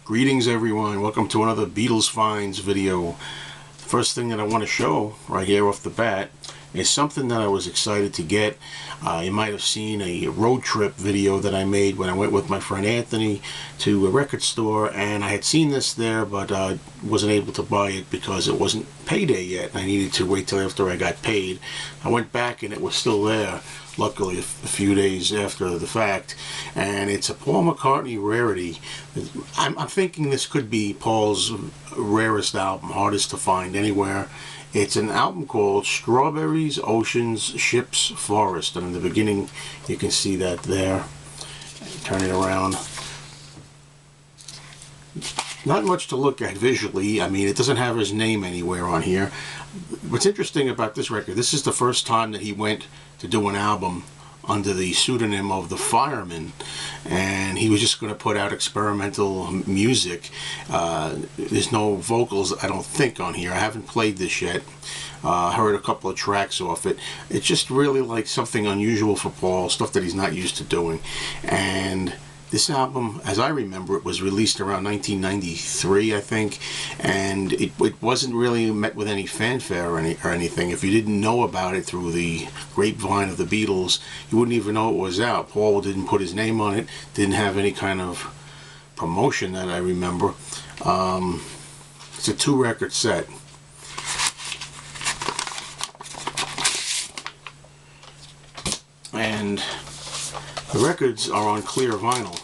Greetings everyone, welcome to another Beatles Finds video. First thing that I want to show right here off the bat is something that I was excited to get. You might have seen a road trip video that I made when I went with my friend Anthony to a record store, and I had seen this there but wasn't able to buy it because it wasn't payday yet and I needed to wait till after I got paid. I went back and it was still there, luckily a few days after the fact, and it's a Paul McCartney rarity. I'm thinking this could be Paul's rarest album, hardest to find anywhere. It's an album called Strawberries, Oceans, Ships, Forest, and in the beginning you can see that there. Turn it around. Not much to look at visually. I mean, it doesn't have his name anywhere on here. What's interesting about this record, this is the first time that he went to do an album under the pseudonym of the Fireman, and he was just going to put out experimental music. There's no vocals, I don't think, on here. I haven't played this yet. I heard a couple of tracks off it. It's just really like something unusual for Paul, stuff that he's not used to doing. And this album, as I remember, it was released around 1993, I think, and it wasn't really met with any fanfare or anything. If you didn't know about it through the grapevine of the Beatles, you wouldn't even know it was out. Paul didn't put his name on it, didn't have any kind of promotion that I remember. It's a 2-record set. And the records are on clear vinyl.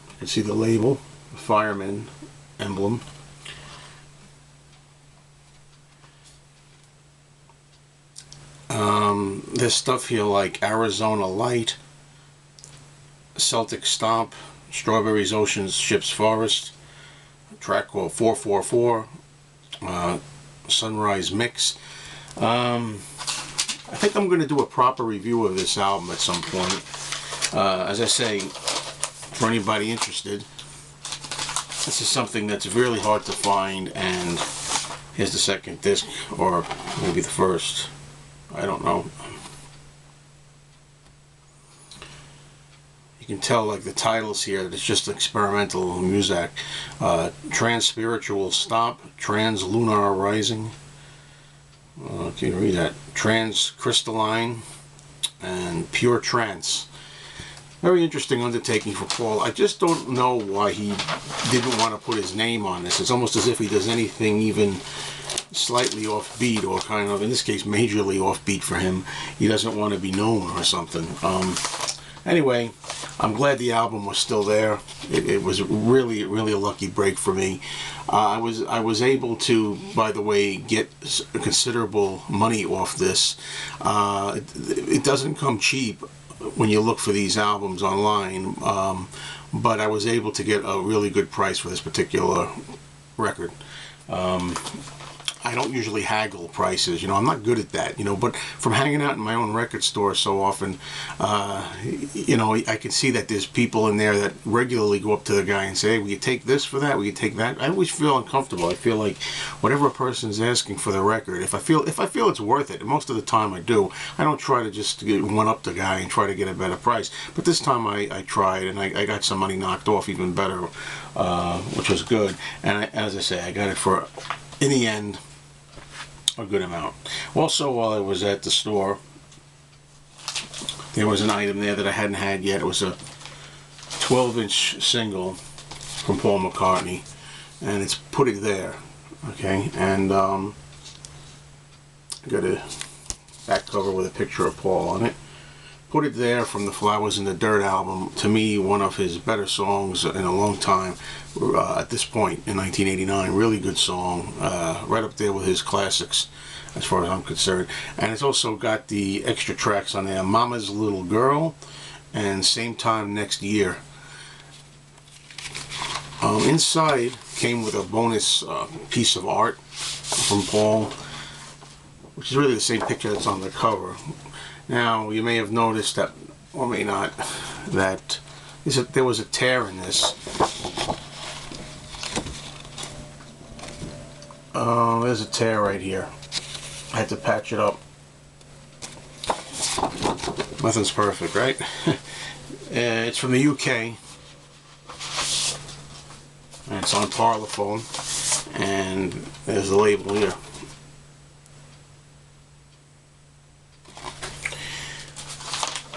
You can see the label, the Fireman emblem. There's stuff here like Arizona Light, Celtic Stomp, Strawberries, Oceans, Ships, Forest, a track called 444, Sunrise Mix. I think I'm going to do a proper review of this album at some point. As I say, for anybody interested, this is something that's really hard to find, and here's the second disc, or maybe the first, I don't know. You can tell, like, the titles here, that it's just experimental music. Trans-Spiritual Stomp, Trans-Lunar Rising. Can you read that? Trans-Crystalline and Pure Trance. Very interesting undertaking for Paul. I just don't know why he didn't want to put his name on this. It's almost as if he does anything even slightly offbeat, or kind of, in this case, majorly offbeat for him. He doesn't want to be known or something. Anyway, I'm glad the album was still there. It was really a lucky break for me. I was able to, by the way, get considerable money off this. It doesn't come cheap when you look for these albums online, but I was able to get a really good price for this particular record. I don't usually haggle prices, I'm not good at that, but from hanging out in my own record store so often, I can see that there's people in there that regularly go up to the guy and say, hey, will you take this for that? Will you take that? I always feel uncomfortable. I feel like whatever a person's asking for the record, if I feel it's worth it, and most of the time I do, I don't try to just one up the guy and try to get a better price. But this time I tried, and I got some money knocked off even better, which was good. And as I say, I got it for, in the end, a good amount. Also, while I was at the store, there was an item there that I hadn't had yet. It was a 12-inch single from Paul McCartney, and it's Put It There. Okay, and got a back cover with a picture of Paul on it. Put It There from the Flowers in the Dirt album, to me one of his better songs in a long time. At this point in 1989, really good song, right up there with his classics as far as I'm concerned. And it's also got the extra tracks on there, Mama's Little Girl and Same Time Next Year. Inside came with a bonus piece of art from Paul, which is really the same picture that's on the cover. Now, you may have noticed that, or may not, that there was a tear in this. There's a tear right here. I had to patch it up. Nothing's perfect, right? It's from the UK. and it's on Parlophone, and there's the label here.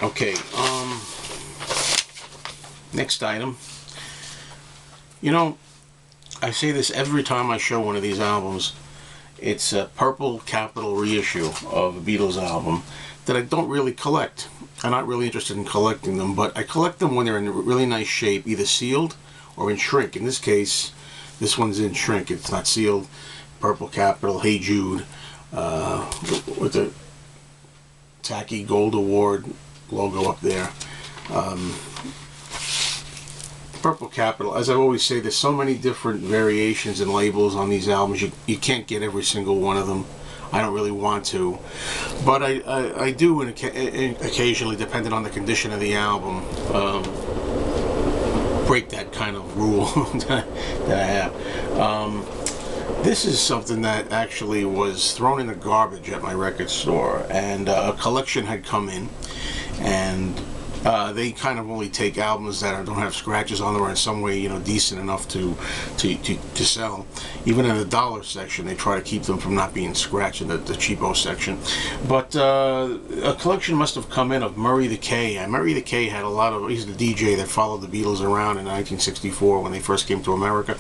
Okay, next item. You know, I say this every time I show one of these albums. It's a purple Capitol reissue of a Beatles album that I don't really collect. I'm not really interested in collecting them, but I collect them when they're in really nice shape, either sealed or in shrink. In this case, this one's in shrink. It's not sealed. Purple Capitol, Hey Jude, with the tacky Gold Award logo up there. Purple Capitol, as I always say, there's so many different variations and labels on these albums. You can't get every single one of them. I don't really want to, but I do occasionally, depending on the condition of the album, break that kind of rule that I have. This is something that actually was thrown in the garbage at my record store, and a collection had come in, and they kind of only take albums that don't have scratches on them or in some way, decent enough to sell. Even in the dollar section, they try to keep them from not being scratched in the cheapo section. But a collection must have come in of Murray the K. Murray the K had a lot of, he's the DJ that followed the Beatles around in 1964 when they first came to America.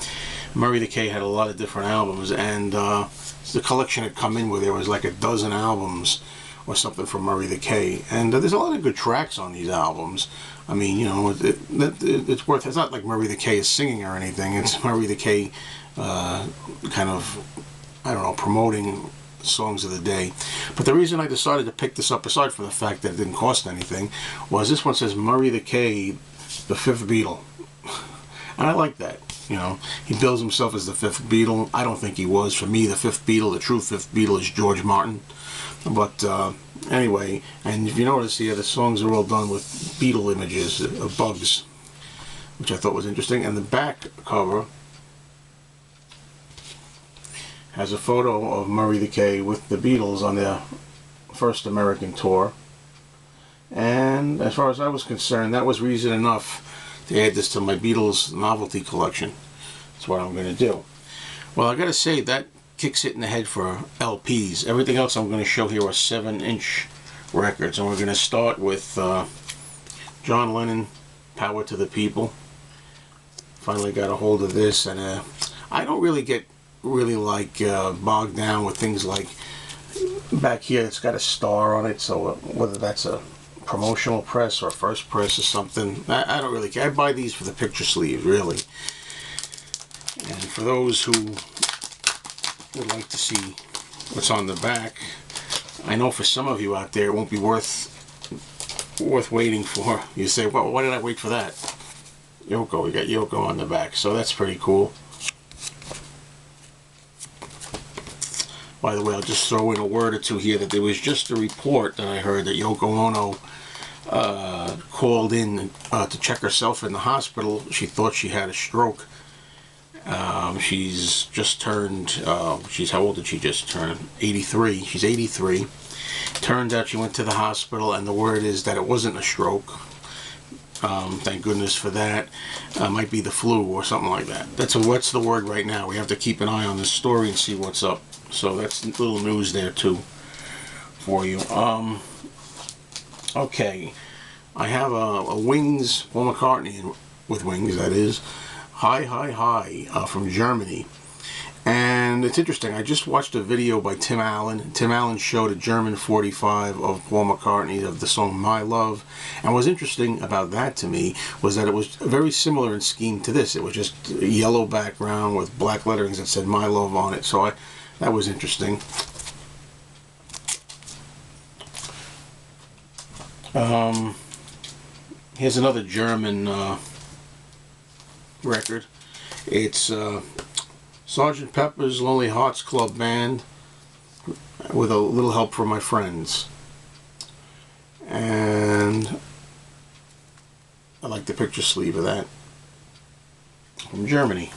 Murray the K had a lot of different albums, and the collection had come in where there was like a dozen albums or something from Murray the K, and there's a lot of good tracks on these albums. I mean, it's worth. It's not like Murray the K is singing or anything. It's Murray the K, kind of, I don't know, promoting songs of the day. But the reason I decided to pick this up, aside from the fact that it didn't cost anything, was this one says Murray the K, the fifth Beatle, and I like that. He bills himself as the fifth Beatle. I don't think he was. For me, the fifth Beatle, the true fifth Beatle, is George Martin. But anyway, and if you notice here, the songs are all done with Beatle images of bugs, which I thought was interesting. And the back cover has a photo of Murray the K with the Beatles on their first American tour. And as far as I was concerned, that was reason enough to add this to my Beatles novelty collection. That's what I'm going to do. Well, I got to say, that kicks it in the head for LPs. Everything else I'm going to show here are 7-inch records, and we're going to start with John Lennon, Power to the People. Finally got a hold of this, and I don't really get like bogged down with things like back here it's got a star on it, so whether that's a promotional press or first press or something, I don't really care. I buy these for the picture sleeve, really. And for those who would like to see what's on the back, I know for some of you out there it won't be worth waiting for. You say, well, why did I wait for that? Yoko, we got Yoko on the back, so that's pretty cool. By the way, I'll just throw in a word or two here that there was just a report that I heard that Yoko Ono called in to check herself in the hospital. She thought she had a stroke. She's just turned, how old did she just turn? 83. She's 83. Turned out she went to the hospital, and the word is that it wasn't a stroke. Thank goodness for that. Might be the flu or something like that. What's the word right now. We have to keep an eye on this story and see what's up. So that's a little news there too for you. Okay, I have a Wings, Paul McCartney with Wings, that is, Hi Hi Hi from Germany. And it's interesting, I just watched a video by Tim Allen. Tim Allen showed a German 45 of Paul McCartney of the song My Love. And what's interesting about that to me was that it was very similar in scheme to this. It was just a yellow background with black letterings that said My Love on it. So that was interesting. Here's another German record. It's Sgt. Pepper's Lonely Hearts Club Band with a little help from my friends. And I like the picture sleeve of that. From Germany.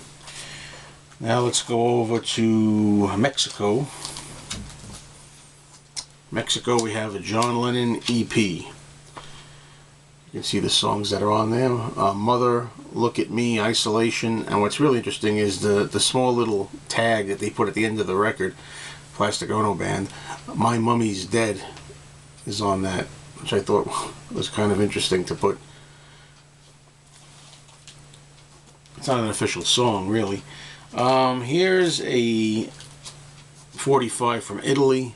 Now let's go over to Mexico. Mexico, we have a John Lennon EP. You can see the songs that are on there. Mother, Look at Me, Isolation, and what's really interesting is the small little tag that they put at the end of the record, Plastic Ono Band, My Mummy's Dead, is on that, which I thought was kind of interesting to put. It's not an official song, really. Here's a 45 from Italy,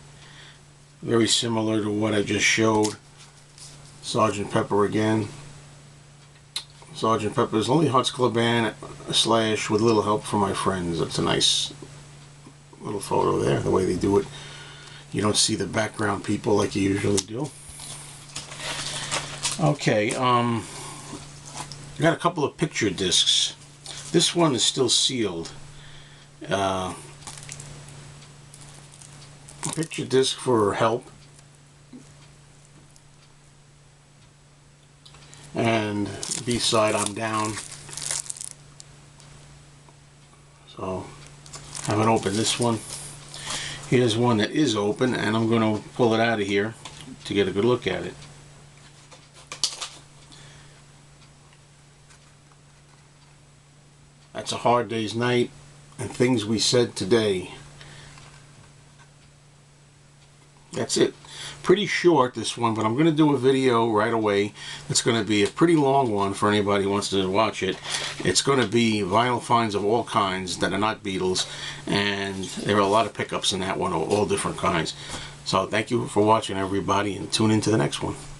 very similar to what I just showed. Sgt. Pepper again. Sgt. Pepper's Lonely Hearts Club Band / With a Little Help from My Friends. That's a nice little photo there, the way they do it. You don't see the background people like you usually do. Okay, I got a couple of picture discs. This one is still sealed. Picture disc for Help. And B-side, I'm Down. So, I haven't opened this one. Here's one that is open, and I'm going to pull it out of here to get a good look at it. That's A Hard Day's Night and Things We Said Today. That's it. Pretty short, this one, but I'm going to do a video right away. It's going to be a pretty long one for anybody who wants to watch it. It's going to be vinyl finds of all kinds that are not Beatles, and there are a lot of pickups in that one, all different kinds. So thank you for watching, everybody, and tune in to the next one.